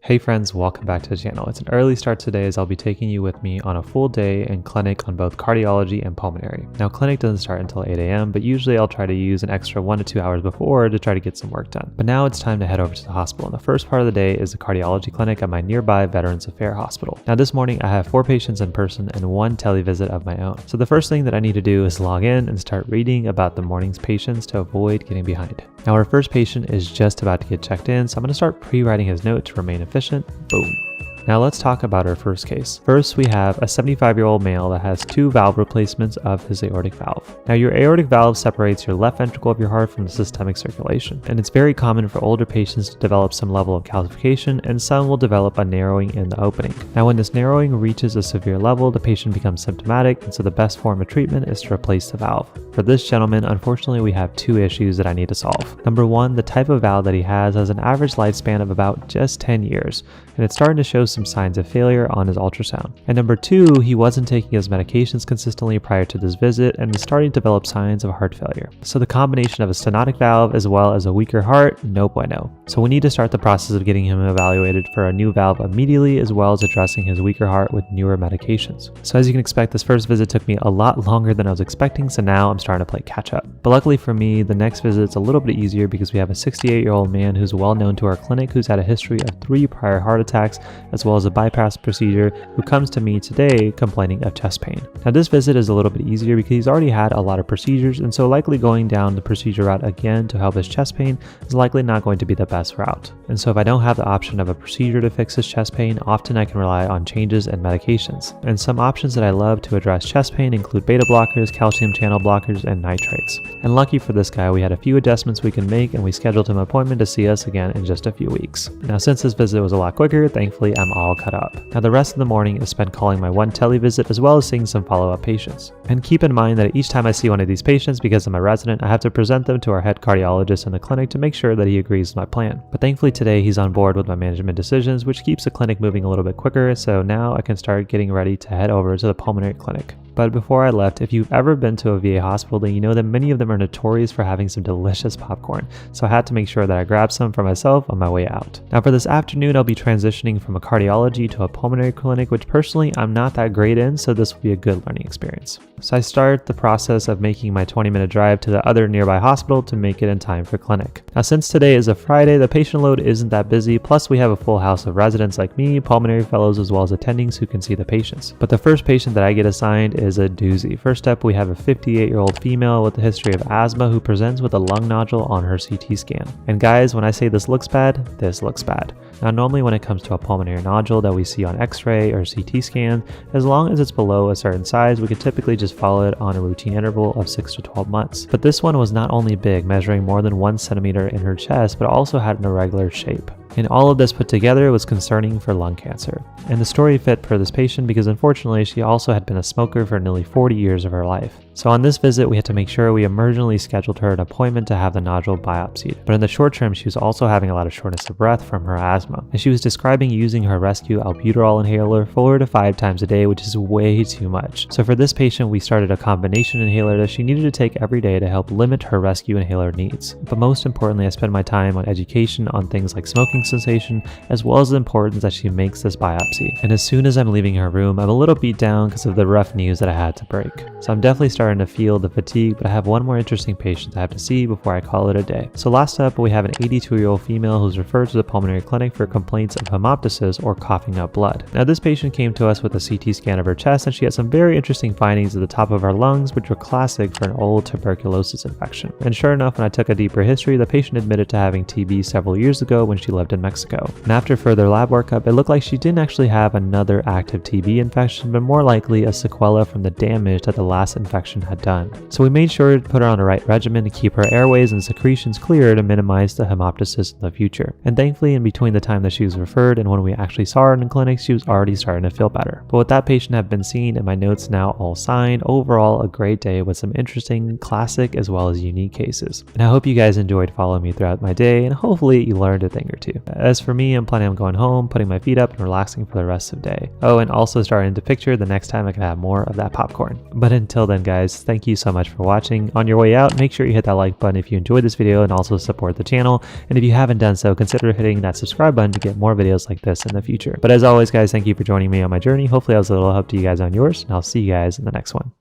Hey friends, welcome back to the channel. It's an early start today as I'll be taking you with me on a full day in clinic on both cardiology and pulmonary. Now clinic doesn't start until 8 a.m, but usually I'll try to use an extra 1 to 2 hours before to try to get some work done. But now it's time to head over to the hospital, and the first part of the day is the cardiology clinic at my nearby Veterans Affairs hospital. Now this morning I have 4 patients in person and 1 televisit of my own. So the first thing that I need to do is log in and start reading about the morning's patients to avoid getting behind. Now our first patient is just about to get checked in, so I'm going to start pre-writing his note to remain efficient. Boom. Now let's talk about our first case. First, we have a 75-year-old male that has 2 valve replacements of his aortic valve. Now your aortic valve separates your left ventricle of your heart from the systemic circulation, and it's very common for older patients to develop some level of calcification, and some will develop a narrowing in the opening. Now when this narrowing reaches a severe level, the patient becomes symptomatic, and so the best form of treatment is to replace the valve. For this gentleman, unfortunately we have 2 issues that I need to solve. Number 1, the type of valve that he has an average lifespan of about just 10 years, and it's starting to show some signs of failure on his ultrasound. And number 2, he wasn't taking his medications consistently prior to this visit and is starting to develop signs of heart failure. So the combination of a stenotic valve as well as a weaker heart, no bueno. So we need to start the process of getting him evaluated for a new valve immediately, as well as addressing his weaker heart with newer medications. So as you can expect, this first visit took me a lot longer than I was expecting, so now I'm starting to play catch up. But luckily for me, the next visit is a little bit easier because we have a 68-year-old man who's well known to our clinic who's had a history of 3 prior heart attacks as well as a bypass procedure, who comes to me today complaining of chest pain. Now this visit is a little bit easier because he's already had a lot of procedures, and so likely going down the procedure route again to help his chest pain is likely not going to be the best route. And so if I don't have the option of a procedure to fix his chest pain, often I can rely on changes in medications. And some options that I love to address chest pain include beta blockers, calcium channel blockers, and nitrates. And lucky for this guy, we had a few adjustments we can make, and we scheduled him an appointment to see us again in just a few weeks. Now since this visit was a lot quicker, thankfully I'm all caught up. Now the rest of the morning is spent calling my 1 televisit as well as seeing some follow-up patients. And keep in mind that each time I see one of these patients, because I'm a resident, I have to present them to our head cardiologist in the clinic to make sure that he agrees with my plan. But thankfully today he's on board with my management decisions, which keeps the clinic moving a little bit quicker, so now I can start getting ready to head over to the pulmonary clinic. But before I left, if you've ever been to a VA hospital, then you know that many of them are notorious for having some delicious popcorn, so I had to make sure that I grabbed some for myself on my way out. Now for this afternoon, I'll be transitioning from a cardiology to a pulmonary clinic, which personally I'm not that great in, so this will be a good learning experience. So I start the process of making my 20-minute drive to the other nearby hospital to make it in time for clinic. Now since today is a Friday, the patient load isn't that busy, plus we have a full house of residents like me, pulmonary fellows, as well as attendings who can see the patients. But the first patient that I get assigned is a doozy. First up, we have a 58-year-old female with a history of asthma who presents with a lung nodule on her CT scan. And guys, when I say this looks bad, this looks bad. Now normally when it comes to a pulmonary nodule that we see on x-ray or CT scan, as long as it's below a certain size, we can typically just follow it on a routine interval of 6 to 12 months. But this one was not only big, measuring more than 1 centimeter in her chest, but also had an irregular shape. And all of this put together was concerning for lung cancer. And the story fit for this patient because unfortunately she also had been a smoker for nearly 40 years of her life. So on this visit we had to make sure we emergently scheduled her an appointment to have the nodule biopsied. But in the short term she was also having a lot of shortness of breath from her asthma. And she was describing using her rescue albuterol inhaler 4 to 5 times a day, which is way too much. So for this patient we started a combination inhaler that she needed to take every day to help limit her rescue inhaler needs. But most importantly, I spent my time on education on things like smoking cessation, as well as the importance that she makes this biopsy. And as soon as I'm leaving her room, I'm a little beat down because of the rough news that I had to break. So I'm definitely starting to feel the fatigue, but I have one more interesting patient I have to see before I call it a day. So last up, we have an 82-year-old female who's referred to the pulmonary clinic for complaints of hemoptysis or coughing up blood. Now this patient came to us with a CT scan of her chest, and she had some very interesting findings at the top of her lungs, which were classic for an old tuberculosis infection. And sure enough, when I took a deeper history, the patient admitted to having TB several years ago when she lived in Mexico. And after further lab workup, it looked like she didn't actually have another active TB infection, but more likely a sequela from the damage that the last infection had done. So we made sure to put her on the right regimen to keep her airways and secretions clear to minimize the hemoptysis in the future. And thankfully, in between the time that she was referred and when we actually saw her in clinic, she was already starting to feel better. But with that patient have been seen and my notes now all signed, overall a great day with some interesting, classic, as well as unique cases. And I hope you guys enjoyed following me throughout my day, and hopefully you learned a thing or two. As for me, I'm planning on going home, putting my feet up, and relaxing for the rest of the day. Oh, and also starting to picture the next time I can have more of that popcorn. But until then, guys, guys, thank you so much for watching. On your way out, make sure you hit that like button if you enjoyed this video and also support the channel. And if you haven't done so, consider hitting that subscribe button to get more videos like this in the future. But as always, guys, thank you for joining me on my journey. Hopefully I was a little help to you guys on yours, and I'll see you guys in the next one.